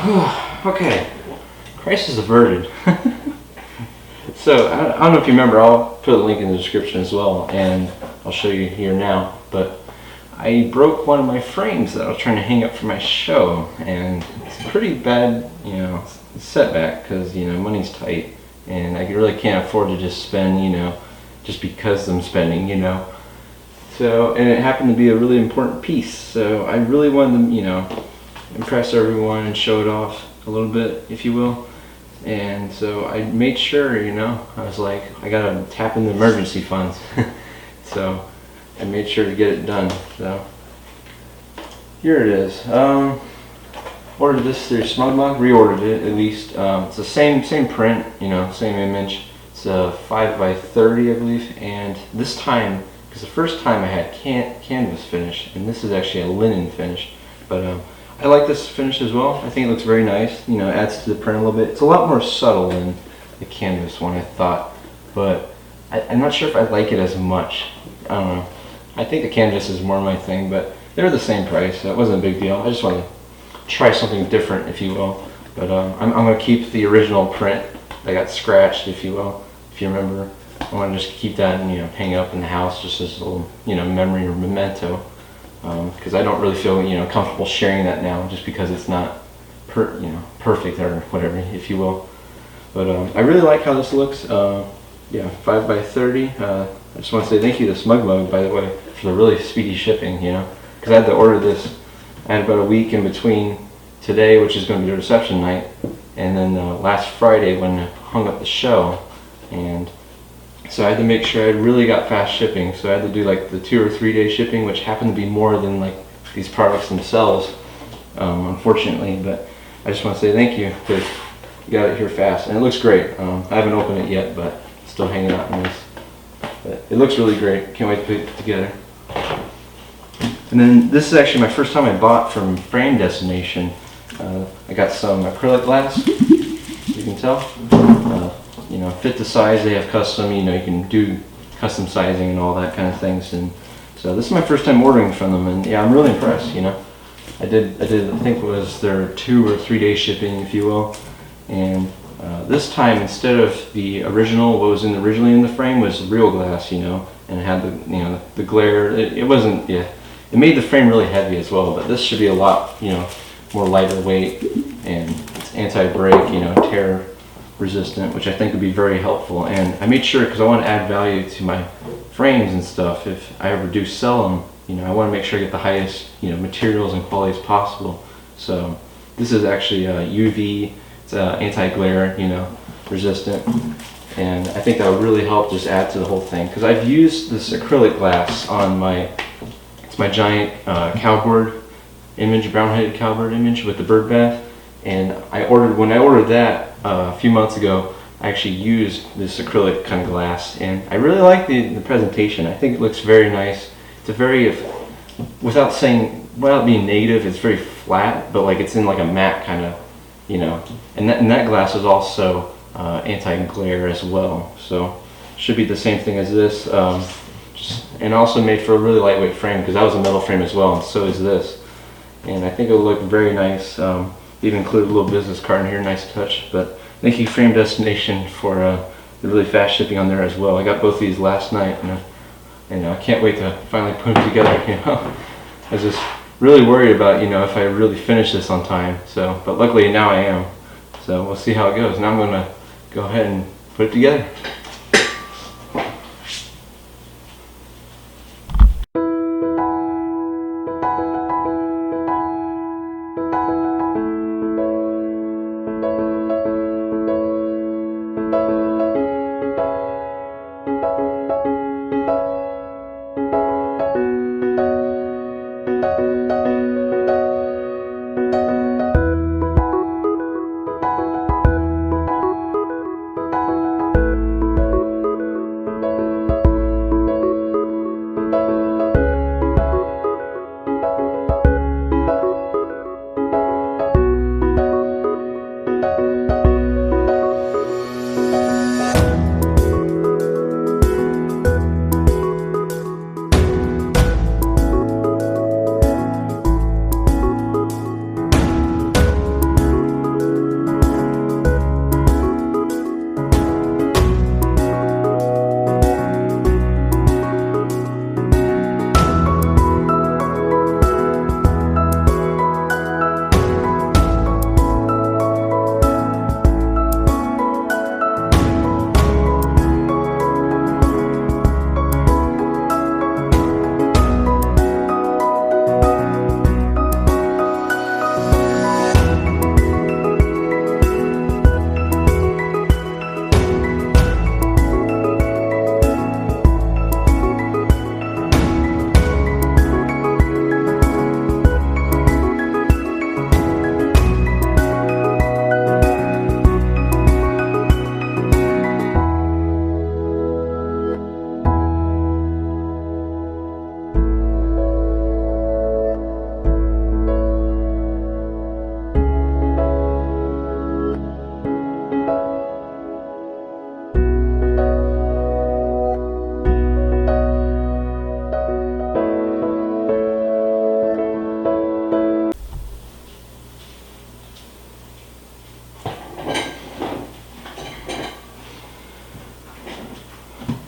Okay, crisis averted. So, I don't know if you remember, I'll put a link in the description as well, and I'll show you here now, but I broke one of my frames that I was trying to hang up for my show, and it's a pretty bad, setback, because, money's tight, and I really can't afford to just spend, just because I'm spending, So, and it happened to be a really important piece, so I really wanted to, impress everyone and show it off a little bit, if you will. And so I made sure, I was like, I gotta tap into emergency funds. So I made sure to get it done. So here it is. Ordered this through SmugMug, reordered it at least. It's the same print, same image. It's a 5x30, I believe. And this time, because the first time I had canvas finish, and this is actually a linen finish, but I like this finish as well. I think it looks very nice. It adds to the print a little bit. It's a lot more subtle than the canvas one, I thought, but I'm not sure if I like it as much. I don't know. I think the canvas is more my thing, but they're the same price, so it wasn't a big deal. I just wanted to try something different, if you will. But I'm going to keep the original print that got scratched, if you will, if you remember. I want to just keep that and hang up in the house just as a little memory or memento. Because I don't really feel comfortable sharing that now, just because it's not perfect or whatever, if you will. But I really like how this looks. Yeah, 5x30. I just want to say thank you to SmugMug, by the way, for the really speedy shipping. Because I had to order this. I had about a week in between today, which is going to be the reception night, and then last Friday when I hung up the show, and so I had to make sure I really got fast shipping. So I had to do like the 2 or 3 day shipping, which happened to be more than like these products themselves, unfortunately. But I just want to say thank you, because you got it here fast, and it looks great. I haven't opened it yet, but it's still hanging out in this. But it looks really great. Can't wait to put it together. And then this is actually my first time I bought from Frame Destination. I got some acrylic glass. You can tell. Fit the size. They have custom. You can do custom sizing and all that kind of things. And so this is my first time ordering from them, and yeah, I'm really impressed. I think it was their 2 or 3 day shipping, if you will. And this time, instead of the original, what was originally in the frame was real glass, and it had the glare. It wasn't, yeah. It made the frame really heavy as well, but this should be a lot, more lighter weight, and it's anti-break, tear resistant, which I think would be very helpful. And I made sure, because I want to add value to my frames and stuff, if I ever do sell them, I want to make sure I get the highest, materials and qualities possible. So this is actually UV, it's anti-glare, resistant, and I think that would really help just add to the whole thing, because I've used this acrylic glass on it's my giant cowbird image, brown-headed cowbird image with the bird bath, and when I ordered that a few months ago, I actually used this acrylic kind of glass, and I really like the presentation. I think it looks very nice. It's a very, without being negative, it's very flat, but like it's in like a matte kind of, and that glass is also anti-glare as well, so should be the same thing as this. And also made for a really lightweight frame, because that was a metal frame as well, and so is this. And I think it'll look very nice. Even included a little business card in here, nice touch. But thank you, Frame Destination, for the really fast shipping on there as well. I got both these last night, and I can't wait to finally put them together. I was just really worried about if I really finish this on time. So, but luckily now I am. So we'll see how it goes. Now I'm going to go ahead and put it together.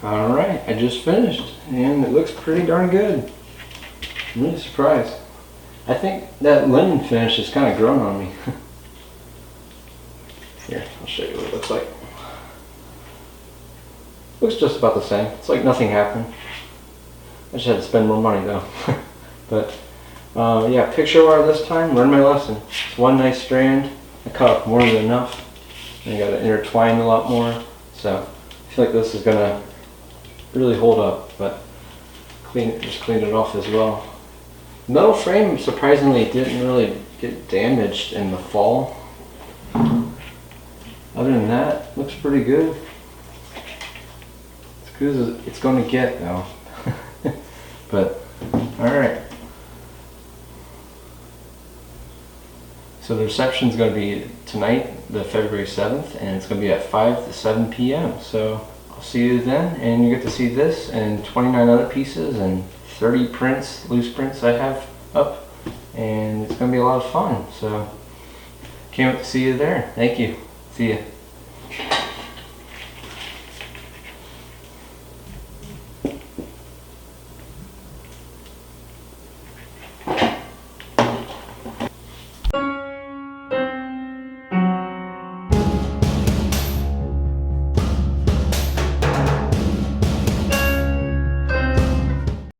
Alright, I just finished and it looks pretty darn good. I'm really surprised. I think that linen finish has kind of grown on me. Here, I'll show you what it looks like. Looks just about the same. It's like nothing happened. I just had to spend more money though. But yeah, picture wire this time, learn my lesson. It's one nice strand. I cut off more than enough. And I got to intertwine a lot more. So I feel like this is gonna really hold up, but just clean it off as well. Metal frame surprisingly didn't really get damaged in the fall. Other than that, looks pretty good. As good as it's going to get though. But alright. So the reception is going to be tonight, the February 7th, and it's going to be at 5 to 7 p.m. So I'll see you then, and you get to see this and 29 other pieces and 30 prints, loose prints I have up, and it's going to be a lot of fun. So can't wait to see you there. Thank you. See ya.